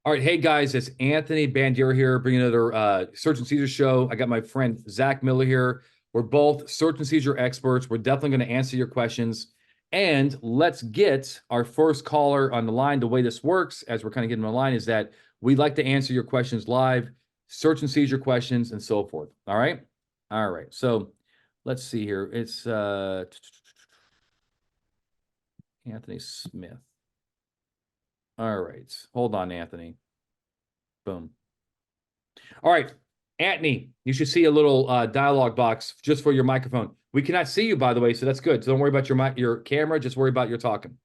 All right, hey guys, it's Anthony Bandier here, bringing another Search and Seizure show. I got my friend Zach Miller here. We're both Search and Seizure experts. We're definitely going to answer your questions. And let's get our first caller on the line. The way this works, as we're kind of getting on the line, is that we like to answer your questions live, Search and Seizure questions, and so forth. All right? All right. So let's see here. It's Anthony Smith. All right. Hold on, Anthony. Boom. All right. Anthony, you should see a little dialogue box just for your microphone. We cannot see you, by the way, so that's good. So don't worry about your camera. Just worry about your talking.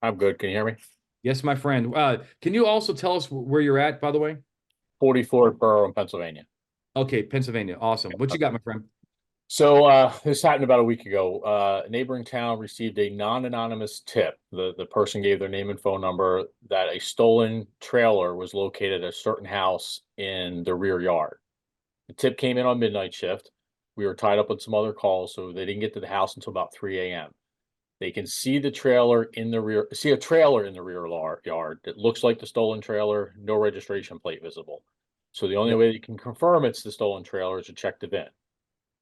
I'm good. Can you hear me? Yes, my friend. Can you also tell us where you're at, by the way? 44th Borough in Pennsylvania. Okay, Pennsylvania. Awesome. What you got, my friend? So this happened about a week ago. A neighboring town received a non-anonymous tip. The person gave their name and phone number that a stolen trailer was located at a certain house in the rear yard. The tip came in on midnight shift. We were tied up with some other calls, so they didn't get to the house until about 3 a.m. They can see the trailer in the rear, see a trailer in the rear yard that looks like the stolen trailer, no registration plate visible. So the only way you can confirm it's the stolen trailer is to check the VIN.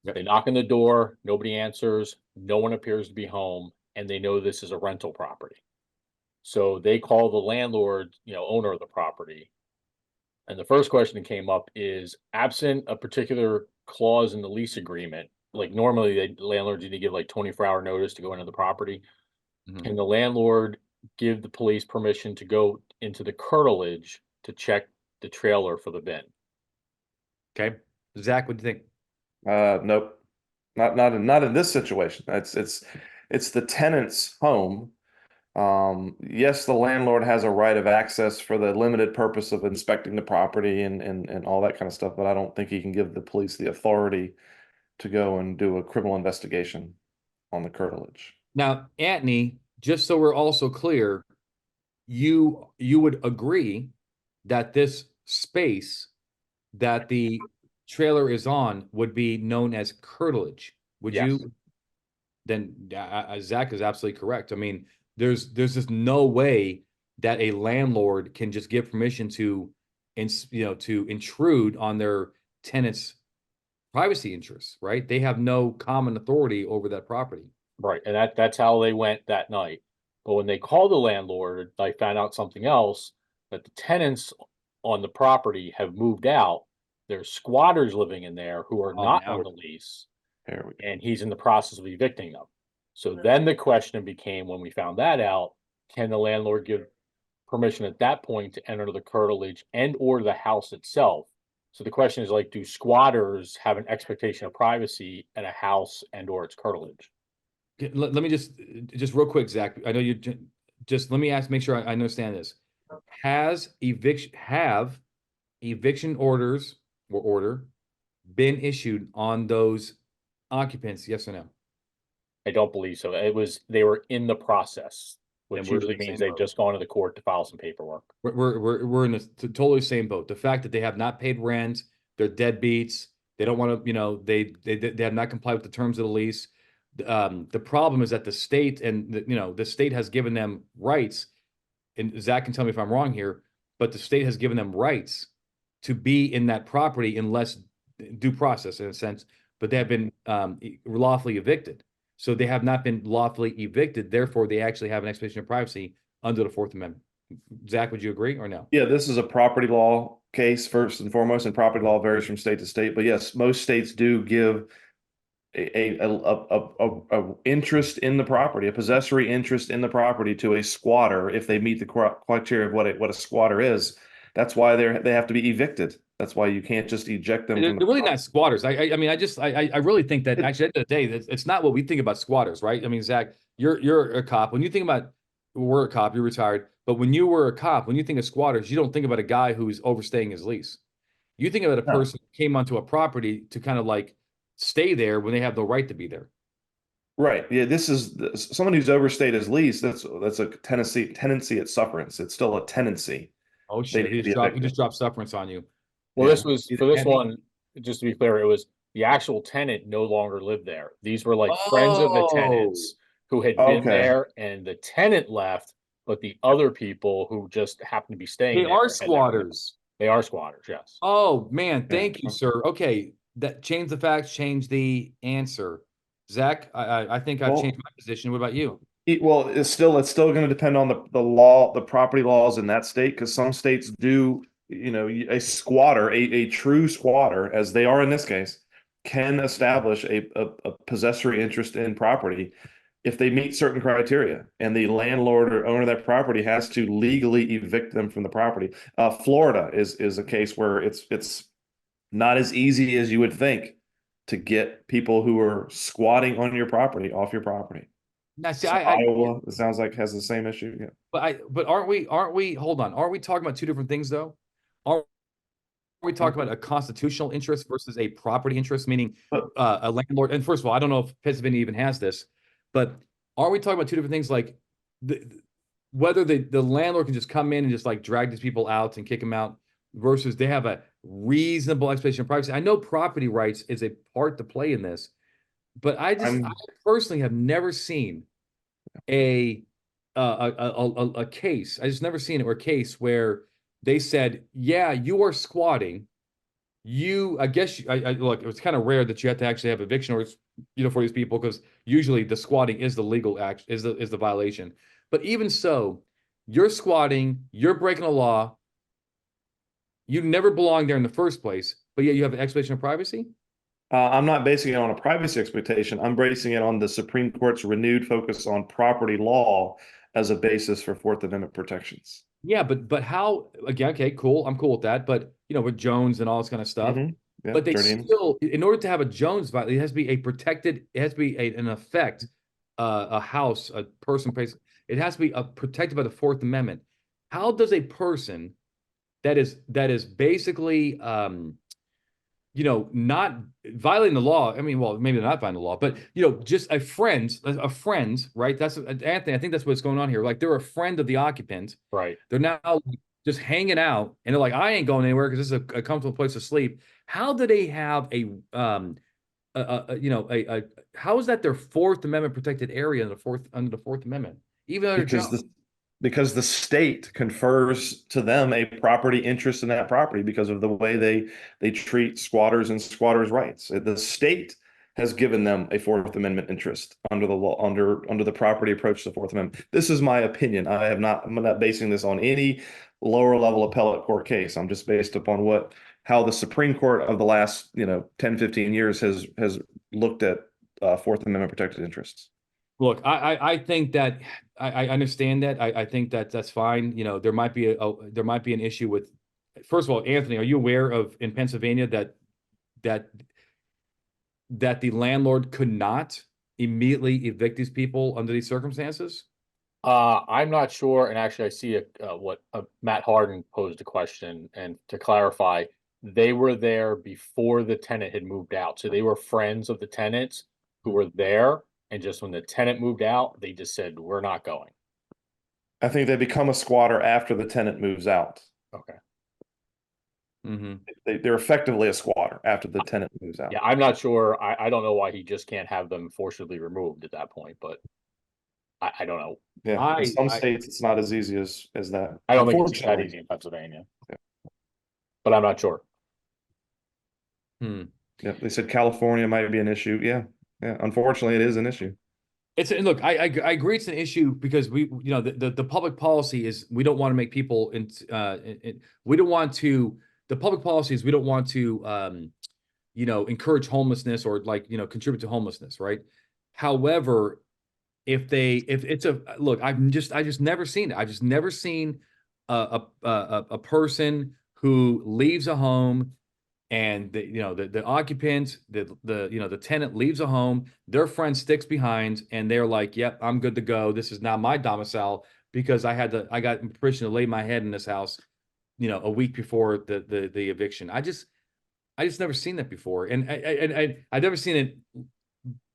They knock on the door, nobody answers, no one appears to be home, and they know this is a rental property. So they call the landlord, owner of the property. And the first question that came up is, absent a particular clause in the lease agreement, like normally the landlords need to give like 24-hour notice to go into the property. Can the landlord give the police permission to go into the curtilage to check the trailer for the VIN? Okay. Zach, what do you think? Nope, not in this situation. It's the tenant's home. Yes, the landlord has a right of access for the limited purpose of inspecting the property and all that kind of stuff, but I don't think he can give the police the authority to go and do a criminal investigation on the curtilage. Now, Anthony, just so we're also clear, you would agree that this space that the trailer is on would be known as curtilage. Would Yes. you? Then Zach is absolutely correct. I mean, there's just no way that a landlord can just give permission to intrude on their tenants' privacy interests, right? They have no common authority over that property. Right, and that's how they went that night. But when they called the landlord, they found out something else, that the tenants on the property have moved out. There's squatters living in there who are not on the lease, There we go. and he's in the process of evicting them. So then the question became, when we found that out, can the landlord give permission at that point to enter the curtilage and or the house itself? So the question is, like, do squatters have an expectation of privacy at a house and or its curtilage? Let me just real quick, Zach. I know you just let me make sure I understand this. Have eviction orders or order been issued on those occupants? Yes or no? I don't believe so. They were in the process, which Then we're usually in the means same they've boat. just gone to the court to file some paperwork. We're in the totally same boat. The fact that they have not paid rent, they're deadbeats. They don't want to, they have not complied with the terms of the lease. The problem is that the state and the state has given them rights, and Zach can tell me if I'm wrong here, but the state has given them rights to be in that property unless due process in a sense, but they have been lawfully evicted. So they have not been lawfully evicted. Therefore, they actually have an expectation of privacy under the Fourth Amendment. Zach, would you agree or no? Yeah, this is a property law case first and foremost, and property law varies from state to state. But yes, most states do give a interest in the property, a possessory interest in the property to a squatter if they meet the criteria of what a squatter is. That's why they have to be evicted. That's why you can't just eject them. They're From the really not squatters. I mean, I really think that actually at the end of the day, it's not what we think about squatters, right? I mean, Zach, you're a cop. When you think about we're a cop, you're retired. But when you were a cop, when you think of squatters, you don't think about a guy who's overstaying his lease. You think about a person who came onto a property to kind of like stay there when they have no right to be there. Right. Yeah. This is someone who's overstayed his lease. That's a tenancy at sufferance. It's still a tenancy. Oh They shit! need to be evicted. He just dropped sufferance on you. Well, Yeah. this was for this one, just to be clear, it was the actual tenant no longer lived there. These were like friends of the tenants who had been Okay. there, and the tenant left, but the other people who just happen to be staying They there are had never been. squatters. They are squatters, yes. Oh, man, Yeah. thank you, sir. Okay, that change the facts, change the answer. Zach, I think I've Well, changed my position. What about you? Well, it's still going to depend on the law, the property laws in that state, because some states do, a squatter, a true squatter, as they are in this case, can establish a possessory interest in property if they meet certain criteria, and the landlord or owner of that property has to legally evict them from the property. Florida is a case where it's not as easy as you would think to get people who are squatting on your property off your property. Now, see, So Iowa, it sounds like, has the same issue. Yeah. but aren't we, hold on, aren't we talking about two different things though? Aren't we talking about a constitutional interest versus a property interest, meaning But a landlord? And first of all, I don't know if Pennsylvania even has this, but aren't we talking about two different things? Like whether the landlord can just come in and just like drag these people out and kick them out versus they have a reasonable expectation of privacy. I know property rights is a part to play in this, but I personally have never seen a case. I just never seen it or a case where they said, "Yeah, you are squatting. I guess look. It was kind of rare that you have to actually have eviction orders, for these people because usually the squatting is the legal act, is the violation. But even so, you're squatting. You're breaking the law. You never belonged there in the first place, but yet you have an expectation of privacy." I'm not basing it on a privacy expectation. I'm basing it on the Supreme Court's renewed focus on property law as a basis for Fourth Amendment protections. Yeah, but how again? Okay, cool. I'm cool with that. But with Jones and all this kind of stuff. Yeah, But they Jardine. still, in order to have a Jones violation, it has to be a protected. It has to be an effect, a house, a person pays. It has to be protected by the Fourth Amendment. How does a person that is basically not violating the law. I mean, well, maybe they're not violating the law, but just a friend, right? That's Anthony. I think that's what's going on here. Like they're a friend of the occupant. Right. They're now just hanging out, and they're like, I ain't going anywhere because this is a comfortable place to sleep. How do they have how is that their Fourth Amendment protected area under the Fourth Amendment? Even under Because the state confers to them a property interest in that property because of the way they treat squatters and squatters' rights. The state has given them a Fourth Amendment interest under the law, under the property approach to the Fourth Amendment. This is my opinion. I'm not basing this on any lower level appellate court case. I'm just based upon how the Supreme Court of the last 10, 15 years has looked at Fourth Amendment protected interests. Look, I think that I understand that. I think that that's fine. There might be an issue with. First of all, Anthony, are you aware of in Pennsylvania that the landlord could not immediately evict these people under these circumstances? I'm not sure, and actually, I see what Matt Harden posed a question, and to clarify, they were there before the tenant had moved out, so they were friends of the tenants who were there, and just when the tenant moved out, they just said, "We're not going." I think they become a squatter after the tenant moves out. Okay. They're effectively a squatter after the tenant moves out. Yeah, I'm not sure. I don't know why he just can't have them forcibly removed at that point, but I don't know. Yeah, in some states it's not as easy as that. I don't think it's that easy in Pennsylvania. Yeah. But I'm not sure. Yeah, they said California might be an issue. Yeah. Unfortunately, it is an issue. Look, I agree it's an issue because the public policy is we don't want to make people we don't want to the public policy is we don't want to encourage homelessness or contribute to homelessness, right? However, if it's I just never seen it. I've just never seen a person who leaves a home and the occupant, the tenant leaves a home, their friend sticks behind, and they're like, "Yep, I'm good to go. This is now my domicile because I got permission to lay my head in this house, a week before the eviction." I just never seen that before, and I've never seen it.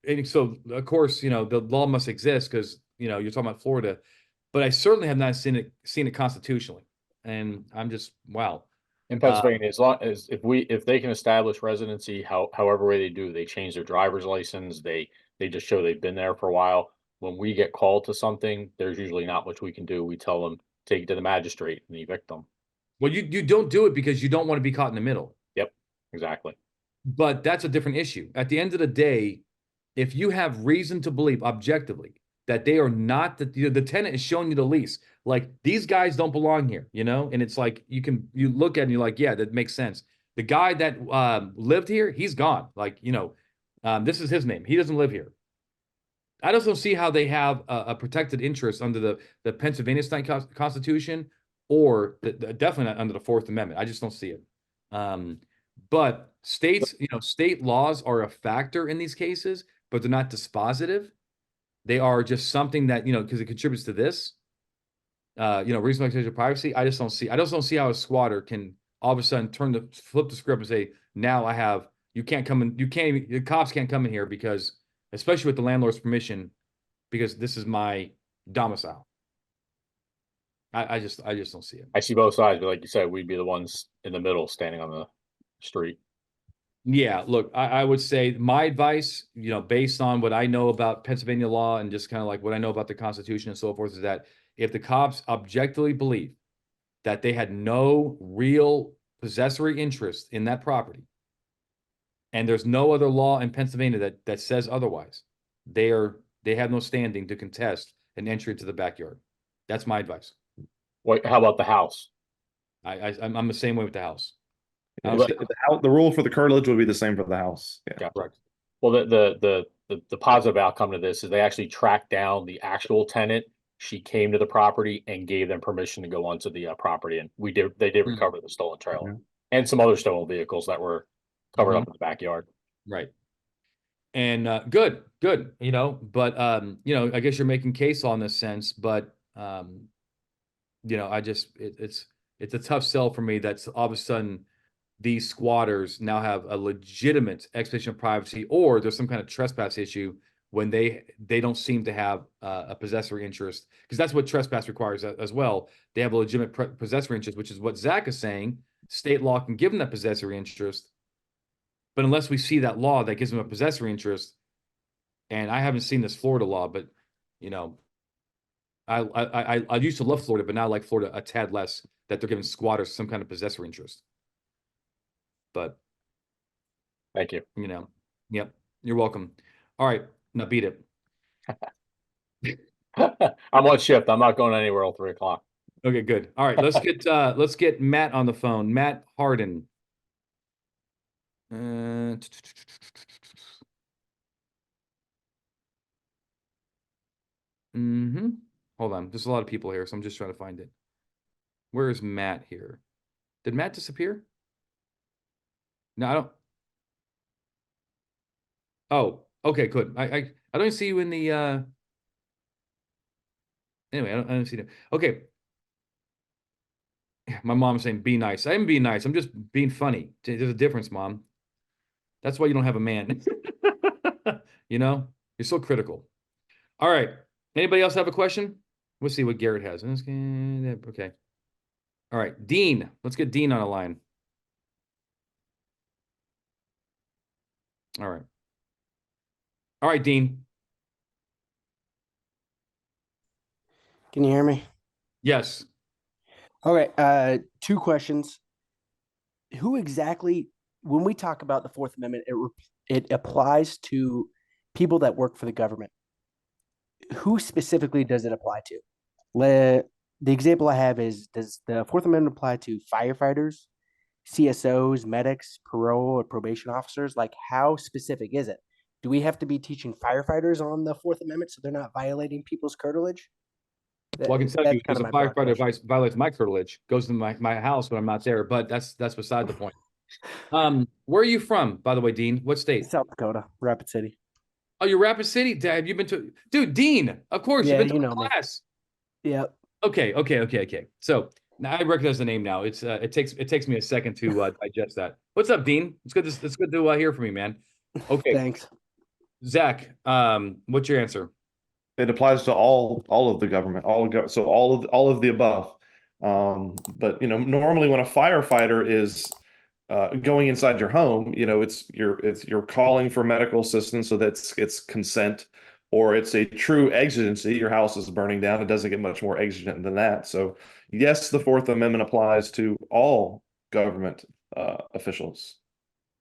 And so, of course, the law must exist because you're talking about Florida, but I certainly have not seen it constitutionally, and I'm just wow. In Pennsylvania, as long as if they can establish residency, however way they do, they change their driver's license, they just show they've been there for a while. when we get called to something, there's usually not much we can do. We tell them, take it to the magistrate and evict them. Well, you don't do it because you don't want to be caught in the middle. Yep, exactly. But that's a different issue. At the end of the day, if you have reason to believe objectively that they are not the tenant is showing you the lease, like these guys don't belong here, and it's like you look at it and you're like, yeah, that makes sense. The guy that lived here, he's gone. Like, this is his name. He doesn't live here. I just don't see how they have a protected interest under the Pennsylvania state Constitution or definitely not under the Fourth Amendment. I just don't see it. But states, state laws are a factor in these cases, but they're not dispositive. They are just something that, because it contributes to this, reasonable expectation of privacy. I just don't see how a squatter can all of a sudden flip the script and say, now you can't come in, the cops can't come in here because, especially with the landlord's permission, because this is my domicile. I just don't see it. I see both sides, but like you said, we'd be the ones in the middle standing on the street. Yeah, look, I would say my advice, based on what I know about Pennsylvania law and just kind of like what I know about the Constitution and so forth, is that if the cops objectively believe that they had no real possessory interest in that property, and there's no other law in Pennsylvania that says otherwise, they have no standing to contest an entry into the backyard. That's my advice. What? How about the house? I'm the same way with the house. The rule for the curtilage would be the same for the house. Yeah. Correct. Well, the positive outcome to this is they actually tracked down the actual tenant. She came to the property and gave them permission to go onto the property, and they did recover the stolen trailer and some other stolen vehicles that were covered up in the backyard. Right. And good. But I guess you're making case law in this sense, but it's a tough sell for me that's all of a sudden these squatters now have a legitimate expectation of privacy, or there's some kind of trespass issue when they don't seem to have a possessory interest, because that's what trespass requires as well. They have a legitimate possessory interest, which is what Zach is saying. State law can give them that possessory interest, but unless we see that law that gives them a possessory interest, and I haven't seen this Florida law, but I used to love Florida, but now I like Florida a tad less, that they're giving squatters some kind of possessory interest. But thank you. Yep, you're welcome. All right, now beat it. I'm on shift. I'm not going anywhere till 3 o'clock. Okay, good. All right, let's get Matt on the phone. Matt Harden. Hold on. There's a lot of people here, so I'm just trying to find it. Where is Matt here? Did Matt disappear? No, I don't. Oh, okay, good. I don't see you in the anyway, I don't see them. Okay. My mom's saying be nice. I am being nice. I'm just being funny. There's a difference, Mom. That's why you don't have a man. You're so critical. All right. Anybody else have a question? We'll see what Garrett has. Okay. All right. Dean. Let's get Dean on the line. All right. All right, Dean. Can you hear me? Yes. All right. 2 questions. Who exactly, when we talk about the Fourth Amendment, it applies to people that work for the government. Who specifically does it apply to? The example I have is, does the Fourth Amendment apply to firefighters, CSOs, medics, parole, or probation officers? Like, how specific is it? Do we have to be teaching firefighters on the Fourth Amendment so they're not violating people's curtilage? Well, I can tell you, as a firefighter violates my curtilage, goes to my house when I'm not there, but that's beside the point. Where are you from, by the way, Dean? What state? South Dakota, Rapid City. Oh, you're Rapid City? Have you been to, dude, Dean, of course, Yeah, you've been to you know class. Yep. Okay. So now I recognize the name now. It's it takes me a second to digest that. What's up, Dean? It's good to hear from you, man. Okay. Thanks. Zach, what's your answer? It applies to all of the government, so all of the above. But normally when a firefighter is going inside your home, you're calling for medical assistance, so it's consent. or it's a true exigency. Your house is burning down. It doesn't get much more exigent than that. So yes, the Fourth Amendment applies to all government officials.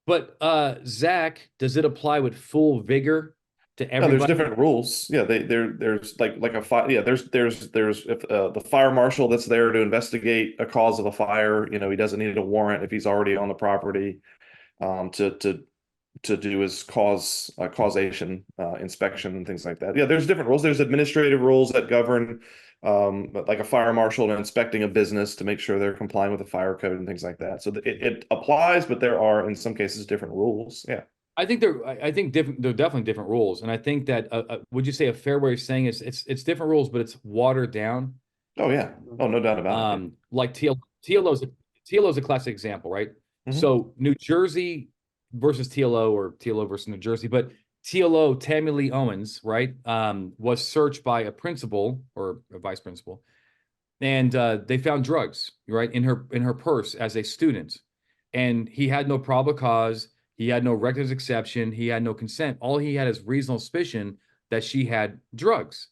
But Zach, does it apply with full vigor to No, there's everybody? different rules. Yeah, there's like a fire. Yeah, there's if the fire marshal that's there to investigate a cause of a fire, he doesn't need a warrant if he's already on the property to do his causation inspection and things like that. Yeah, there's different rules. There's administrative rules that govern like a fire marshal inspecting a business to make sure they're complying with the fire code and things like that. So it applies, but there are in some cases different rules. Yeah. I think different. They're definitely different rules, and I think that would you say a fair way of saying it's different rules, but it's watered down. Oh yeah. Oh, no doubt about it. Like TLO is a classic example, right? Mhm. So New Jersey versus TLO or TLO versus New Jersey, but TLO Tammy Lee Owens, right, was searched by a principal or a vice principal, and they found drugs, right, in her purse as a student, and he had no probable cause. He had no reckless exception. He had no consent. All he had is reasonable suspicion that she had drugs.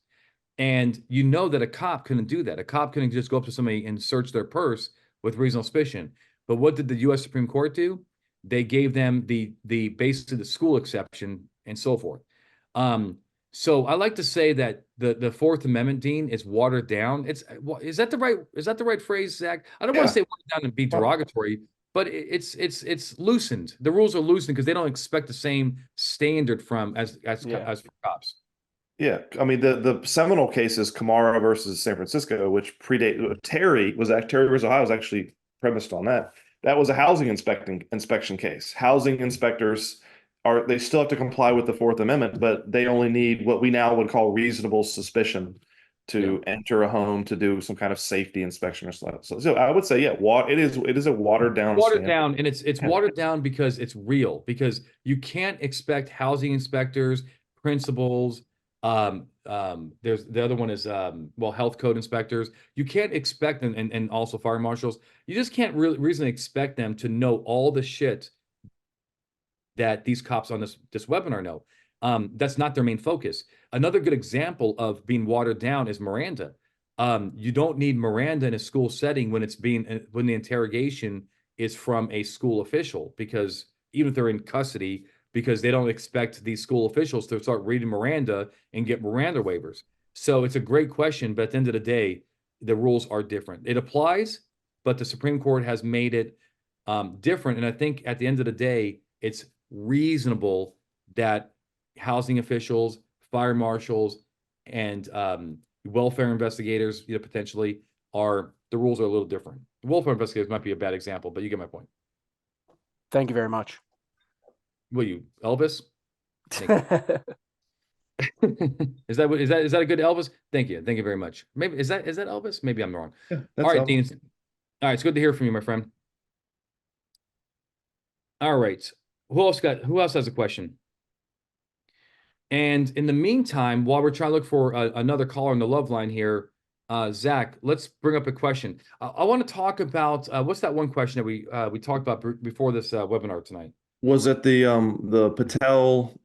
And you know that a cop couldn't do that. A cop couldn't just go up to somebody and search their purse with reasonable suspicion. But what did the U.S. Supreme Court do? They gave them the basically the school exception and so forth. So I like to say that the Fourth Amendment, Dean, is watered down. Is that the right phrase, Zach? I don't want Yeah. to say watered down and be derogatory, but it's loosened. The rules are loosened because they don't expect the same standard from as for cops. Yeah, I mean the seminal case is Camara versus San Francisco, which predate Terry versus Ohio was actually premised on that. That was a housing inspection case. Housing inspectors they still have to comply with the Fourth Amendment, but they only need what we now would call reasonable suspicion to enter a home to do some kind of safety inspection or something. So I would say, yeah, it is a watered down Watered standard. down, and it's watered down because it's real. Because you can't expect housing inspectors, principals. There's the other one is health code inspectors. You can't expect them, and also fire marshals. You just can't really reasonably expect them to know all the shit that these cops on this webinar know. That's not their main focus. Another good example of being watered down is Miranda. You don't need Miranda in a school setting when when the interrogation is from a school official, because even if they're in custody, because they don't expect these school officials to start reading Miranda and get Miranda waivers. So it's a great question, but at the end of the day, the rules are different. It applies, but the Supreme Court has made it different. And I think at the end of the day, it's reasonable that housing officials, fire marshals, and welfare investigators, potentially the rules are a little different. Welfare investigators might be a bad example, but you get my point. Thank you very much. Will you, Elvis? Is that a good Elvis? Thank you very much. Maybe is that Elvis? Maybe I'm wrong. Yeah, all right, Dean. All right, it's good to hear from you, my friend. All right, who else has a question? And in the meantime, while we're trying to look for another caller on the love line here, Zach, let's bring up a question. I want to talk about what's that one question that we talked about before this webinar tonight? Was it the PATEL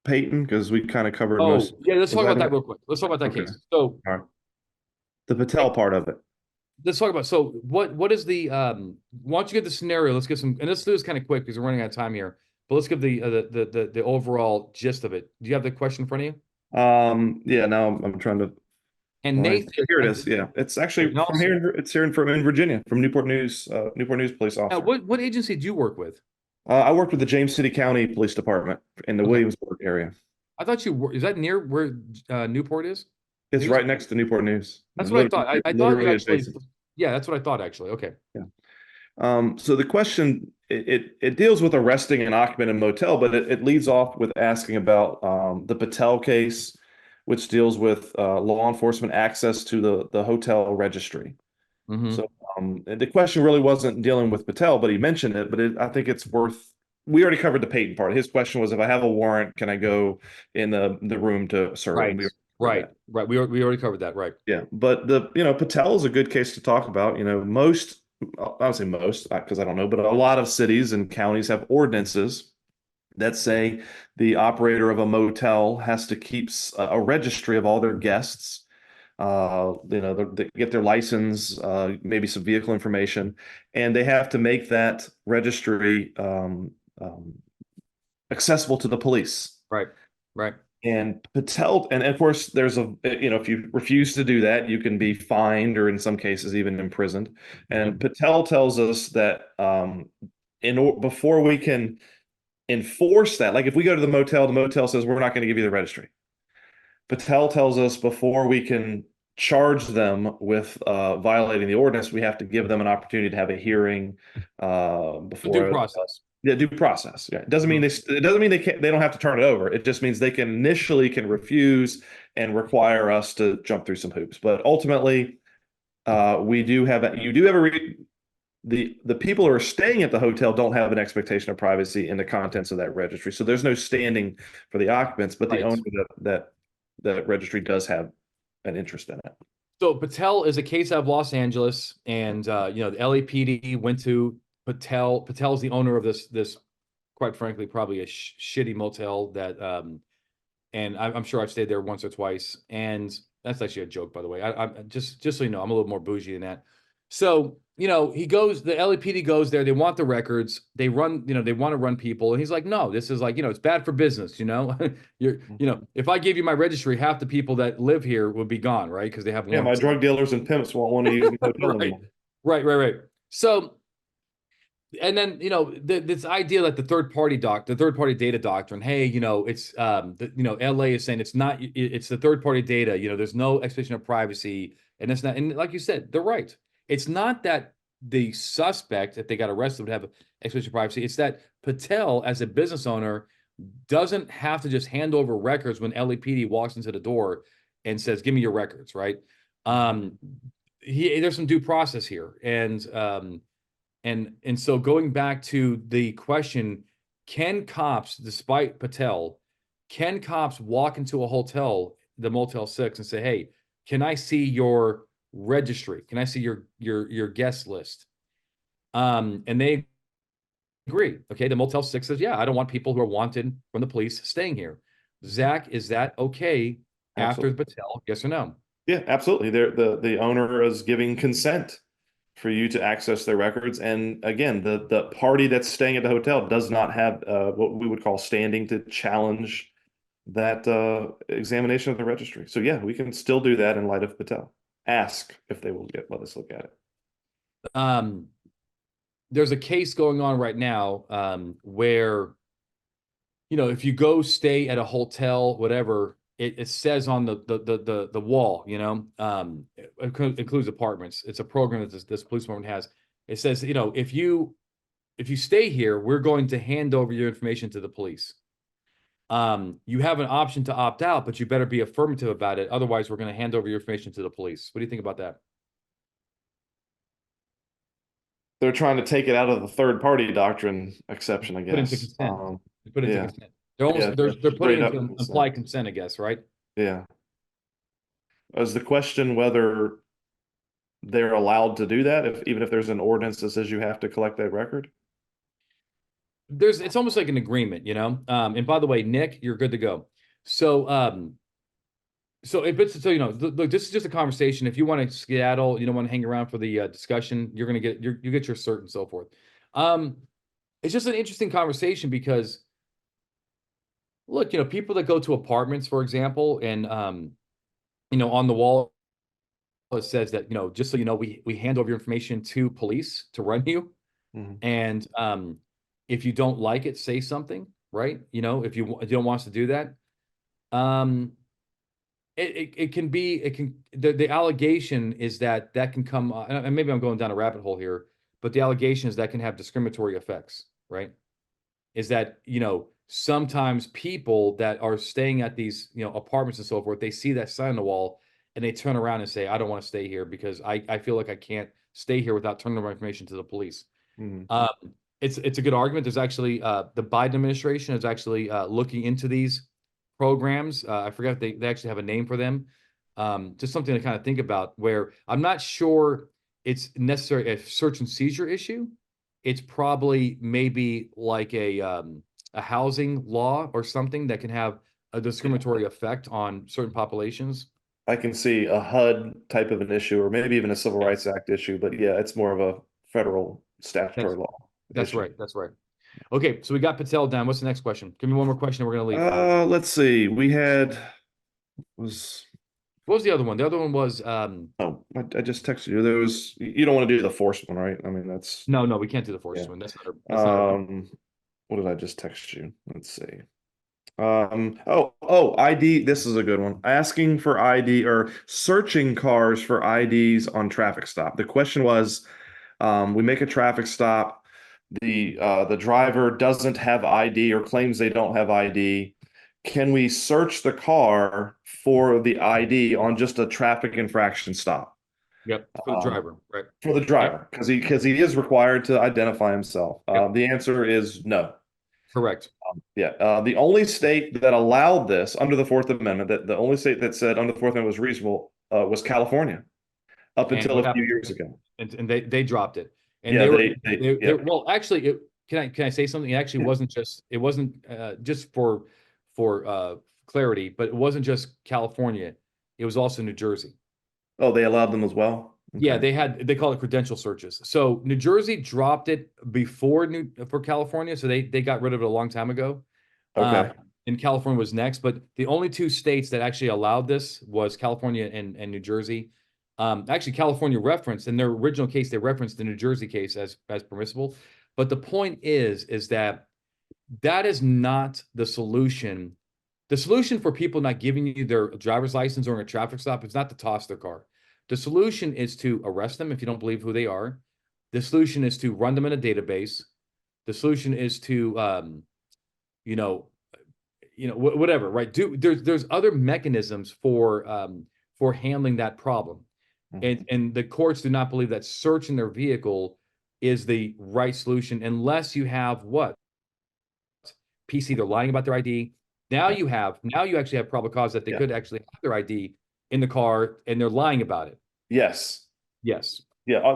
Peyton? Because we kind of covered most. Yeah, let's talk about that real quick. Let's talk about that case. So, all right. The PATEL part of it. Let's talk about, so what is the why don't you give the scenario? Let's get some, and let's do this kind of quick because we're running out of time here. But let's give the overall gist of it. Do you have the question in front of you? Yeah, now I'm trying to. And Nathan, here it is. Yeah, it's actually from here. It's here in Virginia, from Newport News police officer. What agency do you work with? I worked with the James City County Police Department in the Williamsburg area. I thought is that near where Newport is? It's right next to Newport News. That's what I thought. I thought you actually. Yeah, that's what I thought actually. Okay. Yeah. So the question it deals with arresting an occupant in a motel, but it leads off with asking about the PATEL case, which deals with law enforcement access to the hotel registry. Mm-hmm. So the question really wasn't dealing with PATEL, but he mentioned it. But I think it's worth. We already covered the Peyton part. His question was, if I have a warrant, can I go in the room to serve? Right. We already covered that. Right. Yeah, but PATEL is a good case to talk about. I would say most, because I don't know, but a lot of cities and counties have ordinances Let's say the operator of a motel has to keep a registry of all their guests. They get their license, maybe some vehicle information, and they have to make that registry accessible to the police. Right. Right. And Patel, and of course, there's if you refuse to do that, you can be fined or in some cases even imprisoned. And Patel tells us that before we can enforce that, like if we go to the motel says we're not going to give you the registry. Patel tells us before we can charge them with violating the ordinance, we have to give them an opportunity to have a hearing before Due process. Yeah, due process. Yeah, it doesn't mean they don't have to turn it over. It just means they can initially refuse and require us to jump through some hoops. But ultimately, you do have the people who are staying at the hotel don't have an expectation of privacy in the contents of that registry. So there's no standing for the occupants, but the owner that registry does have an interest in it. So Patel is a case out of Los Angeles, and the LAPD went to Patel. Patel's the owner of this, quite frankly, probably a shitty motel that, and I'm sure I've stayed there once or twice, and that's actually a joke, by the way. I'm just so you know, I'm a little more bougie than that. So the LAPD goes there. They want the records. They run, they want to run people, and he's like, no, this is like, it's bad for business. If I gave you my registry, half the people that live here would be gone, right? Because they have my drug dealers and pimps won't want to use the hotel anymore. Right. So, and then this idea that the third party data doctrine. Hey, it's LA is saying it's not. It's the third party data. There's no expectation of privacy, and it's not. And like you said, they're right. It's not that the suspect, if they got arrested, would have expectation of privacy. It's that Patel, as a business owner, doesn't have to just hand over records when LAPD walks into the door and says, "Give me your records." Right? There's some due process here, and so going back to the question, can cops, despite Patel, walk into a hotel, the Motel 6, and say, "Hey, can I see your registry? Can I see your guest list?" And they agree. Okay, the Motel 6 says, "Yeah, I don't want people who are wanted from the police staying here." Zach, is that okay after Patel? Yes or no? Yeah, absolutely. The owner is giving consent for you to access their records. And again, the party that's staying at the hotel does not have what we would call standing to challenge that examination of the registry. So yeah, we can still do that in light of Patel. Ask if they will let us look at it. There's a case going on right now where, if you go stay at a hotel, whatever, it says on the wall, it includes apartments. It's a program that this police department has. It says, if you stay here, we're going to hand over your information to the police. You have an option to opt out, but you better be affirmative about it. Otherwise, we're going to hand over your information to the police. What do you think about that? They're trying to take it out of the third party doctrine exception, I guess. Put into consent. Put into consent. They're putting into implied consent, I guess, right? Yeah. Is the question whether they're allowed to do that, even if there's an ordinance that says you have to collect that record? It's almost like an agreement, and by the way, Nick, you're good to go. So look, this is just a conversation. If you want to skedaddle, you don't want to hang around for the discussion, you're going to you get your cert and so forth. It's just an interesting conversation because look, people that go to apartments, for example, and on the wall it says that, just so you know, we hand over your information to police to run you. And if you don't like it, say something, right? If you don't want us to do that. The allegation is that can come, and maybe I'm going down a rabbit hole here, but the allegation is that can have discriminatory effects, right? Is that, sometimes people that are staying at these, apartments and so forth, they see that sign on the wall and they turn around and say, I don't want to stay here because I feel like I can't stay here without turning over information to the police. It's a good argument. There's actually, the Biden administration is actually looking into these programs. I forget they actually have a name for them. Just something to kind of think about, where I'm not sure it's necessarily a search and seizure issue. It's probably maybe like a a housing law or something that can have a discriminatory effect on certain populations. I can see a HUD type of an issue, or maybe even a Civil Yeah. Rights Act issue, but yeah, it's more of a federal statutory law That's issue. right. That's right. Okay, so we got Patel down. What's the next question? Give me one more question and we're gonna leave. Let's see. We had was What was the other one? The other one was oh, I just texted you. There was you don't want to do the force one, right? I mean, that's no, we can't do the forced Yeah. one. That's not our what did I just text you? Let's see. ID. This is a good one. Asking for ID or searching cars for IDs on traffic stop. The question was, we make a traffic stop. The driver doesn't have ID or claims they don't have ID. Can we search the car for the ID on just a traffic infraction stop? Yep, for the driver, right? For the driver, because he is required to identify himself. Yep. The answer is no. Correct. Yeah, the only state that allowed this under the Fourth Amendment, that the only state that said under the Fourth Amendment was reasonable, was California, up And until what a few happened? years ago. And they dropped it. And Yeah, they yeah. well, actually, can I say something? It actually wasn't just for clarity, but it wasn't just California. It was also New Jersey. Oh, they allowed them as well. Yeah, Okay. they call it credential searches. So New Jersey dropped it before for California, so they got rid of it a long time ago. Okay. And California was next, but the only two states that actually allowed this was California and New Jersey. Actually, California referenced in their original case, they referenced the New Jersey case as permissible. But the point is that is not the solution. The solution for people not giving you their driver's license during a traffic stop is not to toss their car. The solution is to arrest them if you don't believe who they are. The solution is to run them in a database. The solution is to, whatever, right? There's other mechanisms for handling that problem, and the courts do not believe that searching their vehicle is the right solution unless you have what? PC, they're lying about their ID. Now you actually have probable cause that they could actually have their ID in the car and they're lying about it. Yes. Yes. Yeah.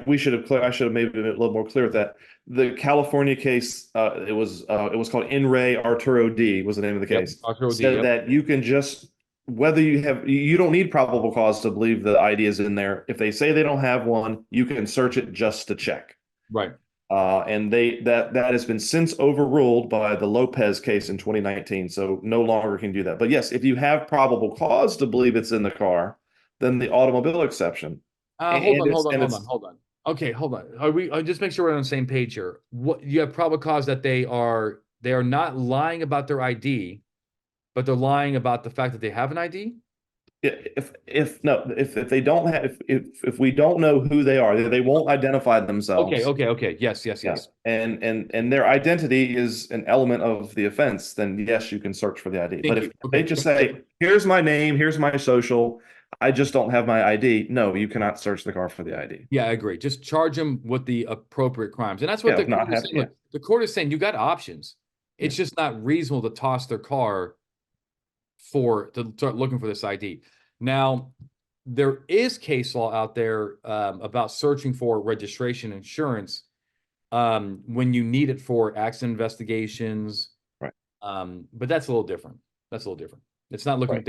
We should have I should have maybe been a little more clear with that. The California case, it was called In Re Arturo D was the name of the case. Arturo D, Said that you can just you don't need probable cause to believe the ID is in there. If they say they don't have one, you can search it just to check. Right. And that has been since overruled by the Lopez case in 2019, so no longer can do that. But yes, if you have probable cause to believe it's in the car, then the automobile exception. Hold on. Okay, hold on. Just make sure we're on the same page here. What you have probable cause that they are not lying about their ID, but they're lying about the fact that they have an ID? If they don't have if we don't know who they are, they won't identify themselves. Okay. Yes. And their identity is an element of the offense, then yes, you can search for the ID. But if they just say, here's my name, here's my social, I just don't have my ID, no, you cannot search the car for the ID. Yeah, I agree. Just charge them with the appropriate crimes. And that's what the court is saying. Look, the court is saying you got options. It's just not reasonable to toss their car to start looking for this ID. Now, there is case law out there about searching for registration insurance when you need it for accident investigations. Right. But that's a little different. It's not looking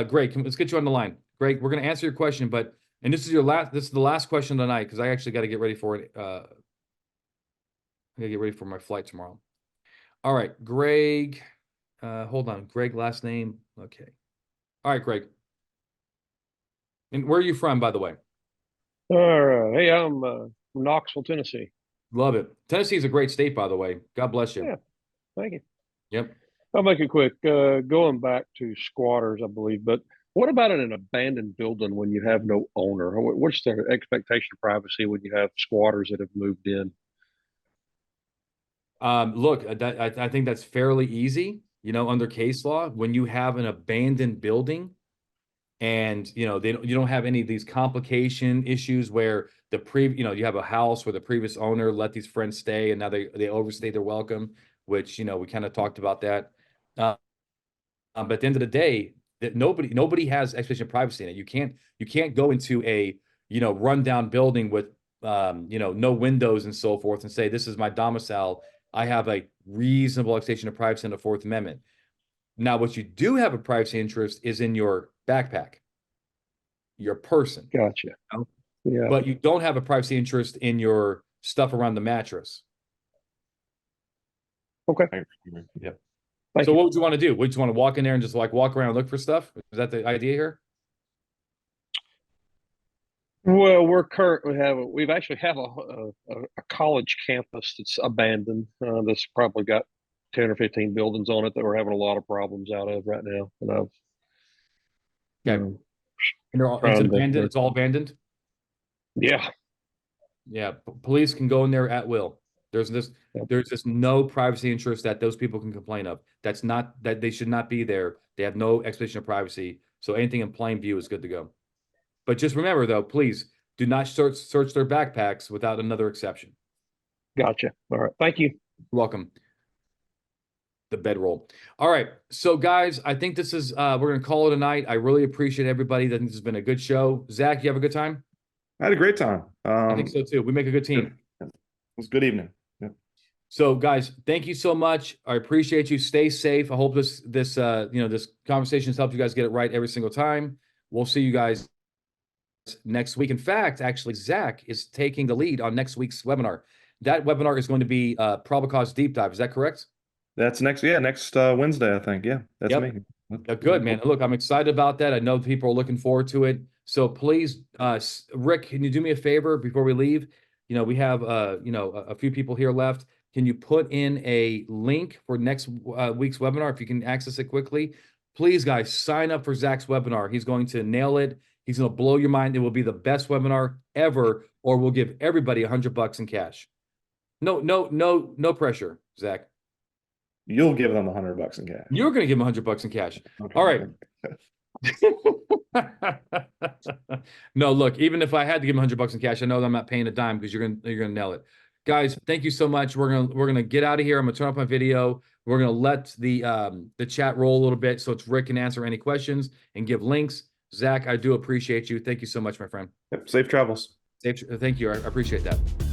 Greg, let's get you on the line. Greg, we're going to answer your question, and this is the last question tonight because I actually got to get ready for it. I got to get ready for my flight tomorrow. All right, Greg. Hold on. Greg, last name. Okay. All right, Greg. And where are you from, by the way? Hey, I'm from Knoxville, Tennessee. Love it. Tennessee is a great state, by the way. God bless you. Yeah, thank you. Yep. I'll make it quick. Going back to squatters, I believe, but what about in an abandoned building when you have no owner? What's the expectation of privacy when you have squatters that have moved in? Look, I think that's fairly easy, under case law. When you have an abandoned building and, you don't have any of these complication issues where you have a house where the previous owner let these friends stay and now they overstayed their welcome, which, we kind of talked about that. But at the end of the day, that nobody has expectation of privacy in it. You can't go into a, rundown building with, no windows and so forth and say, this is my domicile. I have a reasonable expectation of privacy in the Fourth Amendment. Now, what you do have a privacy interest is in your backpack, your person. Gotcha. know? Yeah. But you don't have a privacy interest in your stuff around the mattress. Okay. Yep. Thank So you. what would you want to do? Would you want to walk in there and just like walk around and look for stuff? Is that the idea here? Well, we've actually have a college campus that's abandoned. That's probably got 10 or 15 buildings on it that we're having a lot of problems out of right now. And I've Okay. And they're all, it's trying to- abandoned. It's all abandoned. yeah, Yeah, police can go in there at will. There's Yep. just no privacy interest that those people can complain of. That's not that they should not be there. They have no expectation of privacy. So anything in plain view is good to go. But just remember though, please do not search their backpacks without another exception. gotcha. All right. Thank you. You're welcome. The bedroll. All right. So guys, I think this is we're gonna call it a night. I really appreciate everybody. I think this has been a good show. Zach, you have a good time? I had a great time. I think so too. We make a good team. It was a good evening. Yep. So guys, thank you so much. I appreciate you. Stay safe. I hope this this conversation has helped you guys get it right every single time. We'll see you guys next week. In fact, actually, Zach is taking the lead on next week's webinar. That webinar is going to be probable cause deep dive. Is that correct? That's next Wednesday, I think. Yeah, that's Yep. me. Good, man. Look, I'm excited about that. I know people are looking forward to it. So please, Rick, can you do me a favor before we leave? You know, we have a few people here left. Can you put in a link for next week's webinar if you can access it quickly? Please, guys, sign up for Zach's webinar. He's going to nail it. He's going to blow your mind. It will be the best webinar ever, or we'll give everybody $100 in cash. No pressure, Zach. You'll give them $100 in cash. You're going to give him $100 in cash. Okay. All right. No, look, even if I had to give him $100 in cash, I know that I'm not paying a dime because you're gonna nail it. Guys, thank you so much. We're gonna get out of here. I'm gonna turn off my video. We're gonna let the chat roll a little bit so it's Rick can answer any questions and give links. Zach, I do appreciate you. Thank you so much, my friend. Yep. Safe travels. Thank you. I appreciate that.